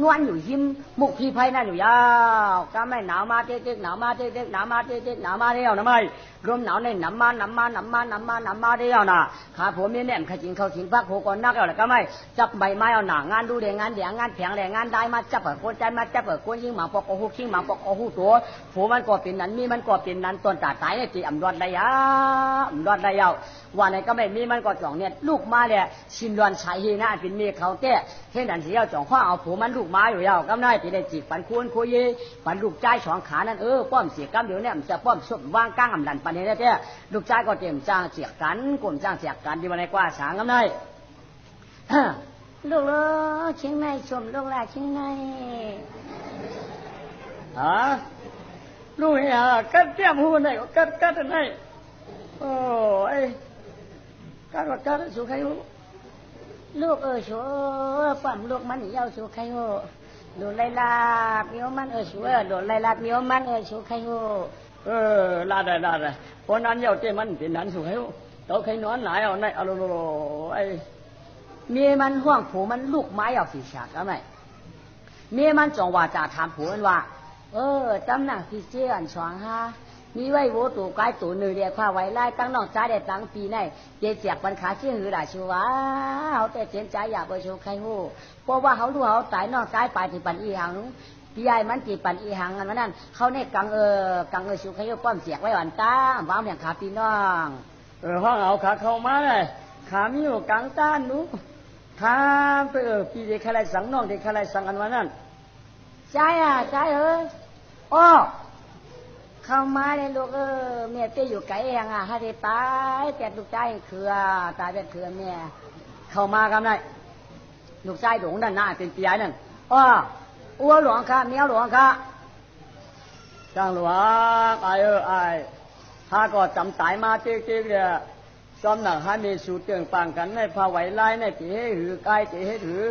นวลอยู่หิมมุกพี่ไพนั่นอยู่ยาวก็ไม่หนาวมาเจ๊กหนาวมาเจ๊กหนาวมาเจ๊กหนาวมาเดียวนะไม่รวมหนาวในหนำมาเดียวนะขาผมเนี่ยเนี่ยขจิงเขาถิงพักโหก่อนนักแล้วก็ไม่จับใบไม้เอาหนางานดูเดี๋ยวงานเดี๋ยวงานแผงแรงงานได้มาจับคนใจมาจับคนยิงหมาปอกหูชิงหมาปอกหูตัวผัวมันก็เป็นนั้นมีมันก็เป็นนั้นตอนตาตายเนี่ยจีอำรอดได้ยาวว่าไหนก็ไม่มีมันก็จ่องเนี่ยลูกมาเนี่ยชินดวนชายฮีน่าเป็นเมียเขาแก่เห็นดันเสียจ่องข้าเอาผัวมันลูกมาอยู่ยาวก็ได้ที่ได้จีบปันคุยปันลูกใจสองขานั่นป้อมเสียกำเดี๋ยวเนี่ยมันจะป้อมสุดวางก้างอำดันปันเนี่ยเนี่ยลูกใจก็เตรียมจ้างเสียกันกลุ่มจ้างเสียกันที่วันไหนกว่าสางก็ได้ลูกเลิกชิงในชมลูกแรกชิงในลูกเหี้ยกัดแก้มหูไหนก็กัดไหนโอ้ยกัดสุขใครลูกชัวปั๊มลูกมันยาวสุขใครโดนไล่ลาเมียวมันชัวโดนไล่ลาเมียวมันสุขใครลาได้พอนั้นยาวเจ้มันเป็นนั้นสุขใครตัวใครนอนไหนเอาไหนเอาโลไอเมียมันห่วงผัวมันลูกไม้เอาฝีฉากก็ไม่เมียมันจงว่าจะถามผัวมันว่าจำหนังพี่เจ้าอันสองฮะมีไว้โวตัวกายตัวหนึ่งเดียกว่าไว้ไล่ตั้งนอกใจได้ตั้งปีไหนเจี๊ยบปันขาเชื่อหือได้ชัวเขาแต่เจนใจอยากไปโชว์ใครหูเพราะว่าเขาดูเขาตายนอกใจไปที่ปันอีหังพี่ใหญ่มันจีปันอีหังกันวันนั้นเขาเนี่ยกังชูใครป้อมเสียกไว้หวานตาบ้าอย่างขาพี่น้องห้องเอาขาเข้ามาเลยขามีอยู่กลางต้านนู้ขาไปพี่เด็กใครสั่งน้องเด็กใครสั่งกันวันนั้นใจเข้ามาเลยลูกเมียเตี้ยอยู่ไกลเองให้ได้ตายแต่ลูกใจเขือตายเป็นเขือเมียเข้ามากันได้ลูกใจหลงด้านหน้าเป็นปีใหญ่นั่นอ้วหลวงค่ะเมียหลวงค่ะจ้างหลวงไอ้ถ้าก็จำตายมาเจ๊กเนี่ยซ้อมหนังให้มีสูตรเตียงปังกันในพาไหวไล่ในตีให้หือไก่ตีให้หือ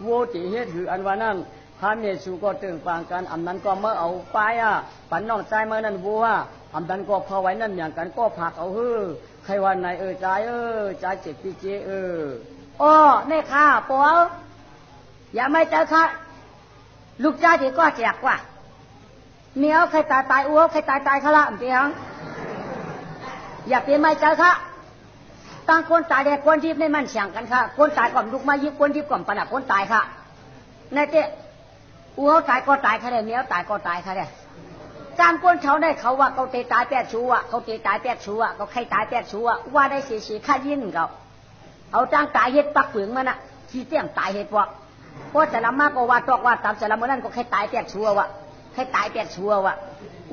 วัวตีให้หืออันวันนั้นพามีสูก็เตียงปังกันอันนั้นก็เมื่อเอาไปปันน้องใจเมื่อนั้นวัวอันนั้นก็พาไหวนั่นอย่างกันก็ผักเอาใครวันไหนใจเจ็บพี่เจนี่ข้าปออย่าไม่เจอข้าลูกจ้าที่ก็แจกว่าเมียใครตายอ้วใครตายเขาละเพียงอย่าเปลี่ยนไม่เจอข้าตั้งคนตายแต่คนที่ไม่มั่นเฉียงกันค่ะคนตายก่อนลุกมายิบคนที่ก่อนปนัดคนตายค่ะในเจ้อ้วตายก็ตายค่ะเมียตายก็ตายค่ะเนี่ยการคนเขาได้เขาว่าเขาเตะตายแปดชูเขาเตะตายแปดชูเขาใครตายแปดชูว่าได้เสียค่ายินเขาเอาจ้างตายเห็ดปักเปลืองมันขี้เตี้ยมตายเห็ดเพราะแต่ละมากก็ว่าตอกว่าตามแต่ละเมื่อนั้นก็ใครตายแปดชูใครตายแปดชู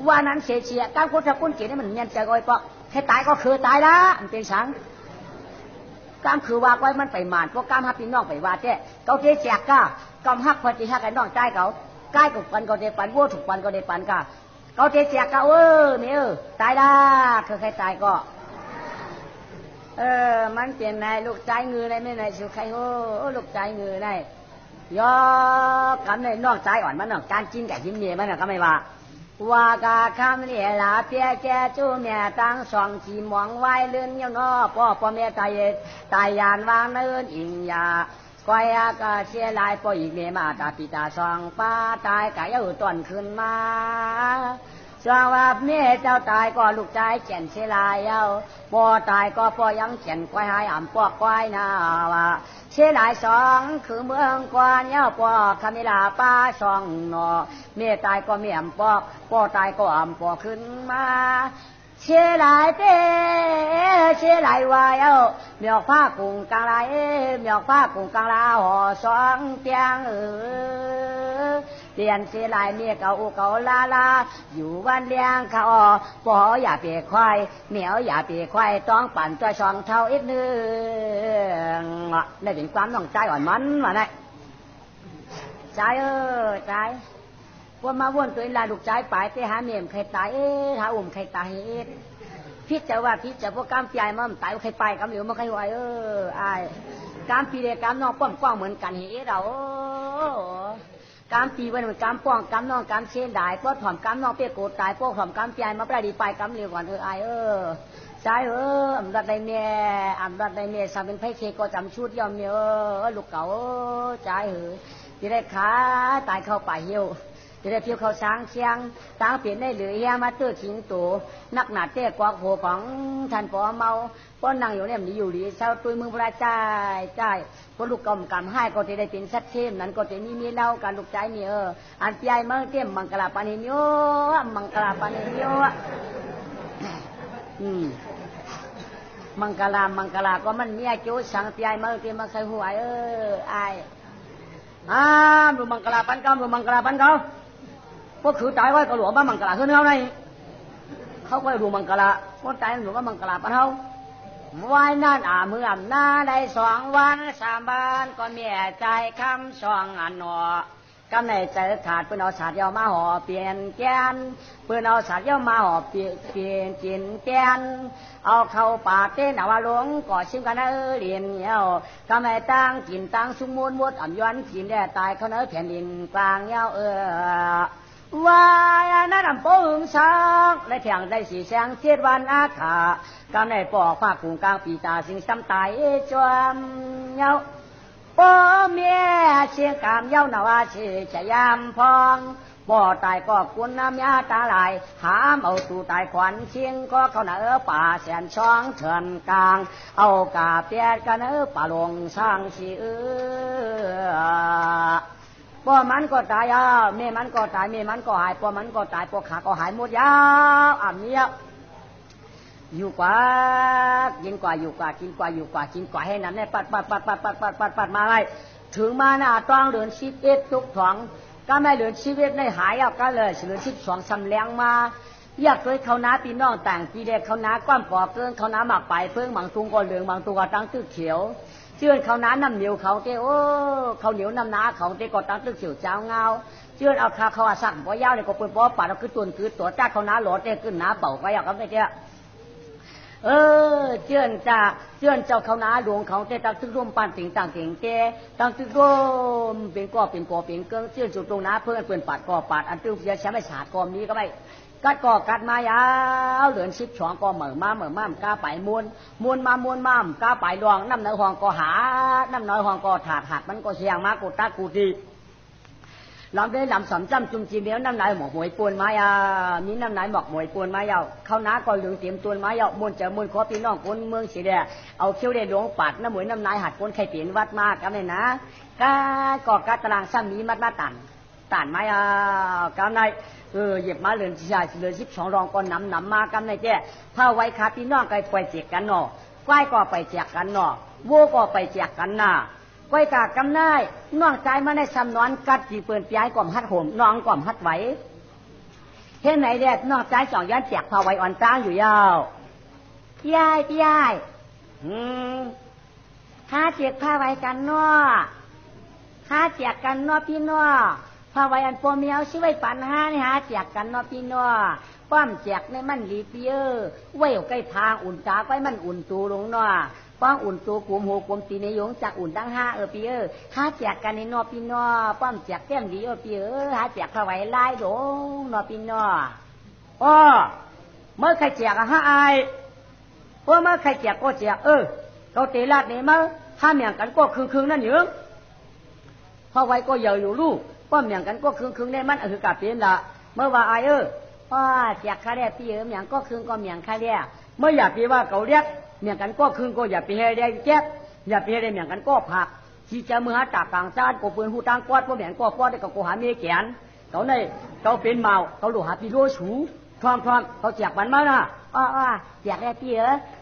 ว่านั้นเสียการคนถ้าคนเกลียดนี่มันเงียบใจก้อยปอกใครตายก็คือตายละมันเป็นสังกามคือว่าไว้มันไปหมานพวกกามฮับพี่น้องไปว่าเจ้เขาเจ๊แจกก้ากำฮักพอดีฮักไอ้น้องใจเขาใกล้กับปันก็ได้ปันวัวถูกปันก็ได้ปันก้าเขาเจ๊แจกก้าเนี่ยตายละคือใครตายก็มันเปลี่ยนในลูกใจงือในไม่ในสุขใครลูกใจงือในย่อกำในน้องใจอ่อนมันน้องการจิ้นกับยิ้มเมียมันก็ไม่ว่าว่ากาคำเลี้ยลาเปียแกจูเมียตั้งสองจีมองไว้เลื่อนยนอพ่อเมียตายยานวางเนินอิงยาก้อยกาเสียลายพ่ออีกเมียมาตาปิตาสองป้าตายกายต้นขึ้นมาสวงว่าเมียเจ้าตายก็ลูกใจเขียนเสียลายพ่อตายก็พ่อยังเขียนก้อยหายอ่ำปอกก้อยนาว่าเสียหลายสองคือเมืองกว่าเนี้ยปอคามิลาป้าสองหนอเมียตายก็เมียมปอกพ่อตายก็อ่ำปอกขึ้นมาเสียหลายเต้เสียหลายวายเมียผ้ากุ้งกลางลายเมียผ้ากุ้งกลางลาห่อสองเตียงเรียนเสียหลายเมียเก่าลาอยู่วันเลี้ยงเขาปออย่าเปียควายเหนียวอย่าเปียควายต้องปั่นตัวช่องเท่าอีกนึงได้เป็นความน้องใจอ่อนมันมาได้ใจใจว่ามาวนตัวลาลูกใจไปแต่หาเมียมใครตายหาใครตายพิจว่าพิจพวกกามปีไอ้มันตายใครไปกามเหลียวมาใครไหวไอ้กามปีเดียกามน้องป้อมกว้างเหมือนกันเรากามปีวันเหมือนกามป้องกามน้องกามเชียนได้พวกถ่อมกามน้องเปียกโกตายพวกถ่อมกามปีไอ้มาประดีไปกามเหลียวก่อนไอ้ใจอำดับใดเมียสามเป็นไพ่เคก็จำชุดยอมเมียลูกเก่าใจ ที่ได้ขาตายเข้าป่าเหี่ยวที่ได้เพียวเข้าช้างเชียงต่างเปลี่ยนได้เหลือเฮียมาตื้อทิ้งตัวนักหนาเต้กวากโหของท่านปอเมาป้อนนั่งอยู่เนี่ยมันอยู่ดีเช้าตุยมึงพระใจพอลูกกำกำให้ก็จะได้เป็นสัตว์เข้มนั้นก็จะมีเล่าการลูกใจมีอันใหญ่เมื่อเตี้ยมมังกรปานิโยมังกรปานิโยมังกรก็มันเมียโจ้สังใหญ่เมื่อเตี้ยมมาใครหัวไอ้ดูมังกรปันเก้าดูมังกรปันเก้าก็คือตายไว้ก็หลวงบ้ามังกรขึ้นเขาในเขาก็ดูมังกรก็ตายหลวงบ้ามังกรปันเขาวันนั้นเมื่อหน้าได้2 วัน3 วันก็เมียใจคำ2 อันหนอกำในใจขาดเพื่อนเอาสาดเย้ามาห่อเปลี่ยนแกนเพื่อนเอาสาดเย้ามาห่อเปลี่ยนกินแกนเอาเข้าปากเต้นเอาว่าหลงก่อชิมกันเรียนเย้ากำในตั้งกินตั้งสุมูลมดอ่ำย้อนกินได้ตายเขาแผ่นดินกลางเย้าว่านั้นโป่งช้างและแข่งได้สีแสง7 วันอาขากำในปอกภาคกรุงกลางปีตาสิงซ้ำตายจวมเย้าพ่อเมียเชียงกามเย้าหนาวชีจะยามพองบ่ตายก็กุนน้ำยาตาลายหามเอาตูตายขวัญเชียงก็เขาเนื้อป่าแสนช่องเถินกลางเอากาเปียกันเนื้อป่าลงสร้างชีพ่อมันก็ตายแม่มันก็ตายแม่มันก็หายพ่อมันก็ตายพ่อขาก็หายหมดยาวเนี้ยอยู่กว่ากินกว่าอยู่กว่ากินกว่าอยู่กว่ากินกว่าให้นั้นเนี่ยปัดมาเลยถึงมาหน้าต้องเดือน11ทุกถองก็ไม่เหลือชีวิตในหายก็เลยเหลือ12 สำแรงมาอยากเคยเขาน้าปีน้องแต่งปีเด็กเขาน้าก้อนปอกเกินเขาน้าหมักไปเพิ่งบางตุงก็เหลืองบางตุงก็ตั้งตื้อเขียวเชื่อเขาน้าน้ำเหนียวเขาเต้เขาเหนียวน้ำน้าเขาเต้ก็ตั้งตื้อเขียวเจ้าเงาเชื่อเอาขาเขาสั่งบ่ยาวเลยก็เป็นบ่อปัดเราคือตัวจ้าเขาน้าหลอดเต้ขึ้นน้าเป่าก็อยากเอาไปเจ้าเชื่อนเจ้าเขานาหลวงเขาแต่ตั้งตึกร่วมปั้นติ่งต่างเก่งแกตั้งตึกร่วมเป็นก่อเป็นเกิงเชื่อนจุดตรงน้าเพื่อนเปื่อนปัดก่อปัดอันตื้อเสียแชมป์ไม่ฉาดก่อนี้ก็ไม่กัดก่อกัดมายาวเหลือน12ก่อเหม่อม่ามก้าไปมวนมาก้าไปดองน้ำเนื้อหองก่อหาน้ำน้อยหองก่อถาดหักมันก็เสียงมากกูตากูดีลำได้ลำสำจำจุ่มจีเดียวน้ำไหลหมอกหมวยปูนไม้มีน้ำไหลหมอกหมวยปูนไม้ยาวเขาน้าก็เหลืองเตรียมตัวไม้ยาวมุนเจอมุนขอพี่น้องคนเมืองสีแดงเอาเขี้ยวเดหลวงปัดน้ำหมวยน้ำไหลหัดคนไข่เปลี่ยนวัดมากกันเลยนะก่อกาตารางซ้ำมีมัดมาตันไม้กันในเหยียบมาเหลือนชายเหลือน12 รองก็น้ำมากันในเจ้ผ้าไว้คาพี่น้องไก่ไปเจียกกันหนอควายก็ไปเจียกกันหนอวัวก็ไปเจียกกันน่ะก้อยกากำได้น้องใจมาในสำนวนกัดจีเปิ่นปียก่อมฮัดโหมน้องก่อมฮัดไหวเห็นไหนเด็ดน้องใจ2 ยันแจกพาไว้อ่อนจ้างอยู่ยาวยายหาเจียกพาไว้กันน้อหาเจียกกันน้อพี่น้อพาไว้อันปมเมียวชิไว้ปันหานี่หาเจียกกันน้อพี่น้อป้อมเจียกในมันรีเปียไว้ใกล้ทางอุ่นตาไว้มันอุ่นตูลงน้อป้องอุ่นตัวกลุ่มหัวกลุ่มตีในยงจากอุ่นตั้ง5ปีหาแจกกันในนอปีนอป้อมแจกแก้มดีปีหาแจกเข้าไว้ไล่ดงนอปีนอเมื่อใครแจกหาไอเพราะเมื่อใครแจกก็แจกเขาเตะลาดเนี่ยมั้งถ้าเหมียงกันก็คืนนั่นเหรอพอไว้ก็เยอะอยู่ลูกป้อมเหมียงกันก็คืนเนี่ยมันคือกาเปลี่ยนละเมื่อว่าไอแจกข้าเรียปีเหมียงก็คืนก็เหมียงข้าเรียเมื่ออยากปีว่าเขาเรียกเมียงกันก็คืนก็อย่าไปให้ได้แจ๊บอย่าไปให้ได้เมียงกันก็ผักที่จะมือหาจากกลางชาติก็ปืนหูตังกอดพวกเมียงก็กอดได้ก็หาเมียแขนเขาในเขาเป็นเมาเขาหลุดหาพี่โลชูทอมเขาแจกมันมานะแจกได้พี่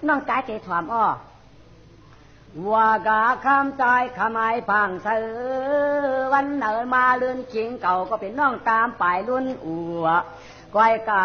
น้องใจเกถอมว่ากาคำใจขมายพังเสือวันเนินมาเลื่อนเคียงเก่าก็เป็นน้องตามไปรุ่นก้อยกา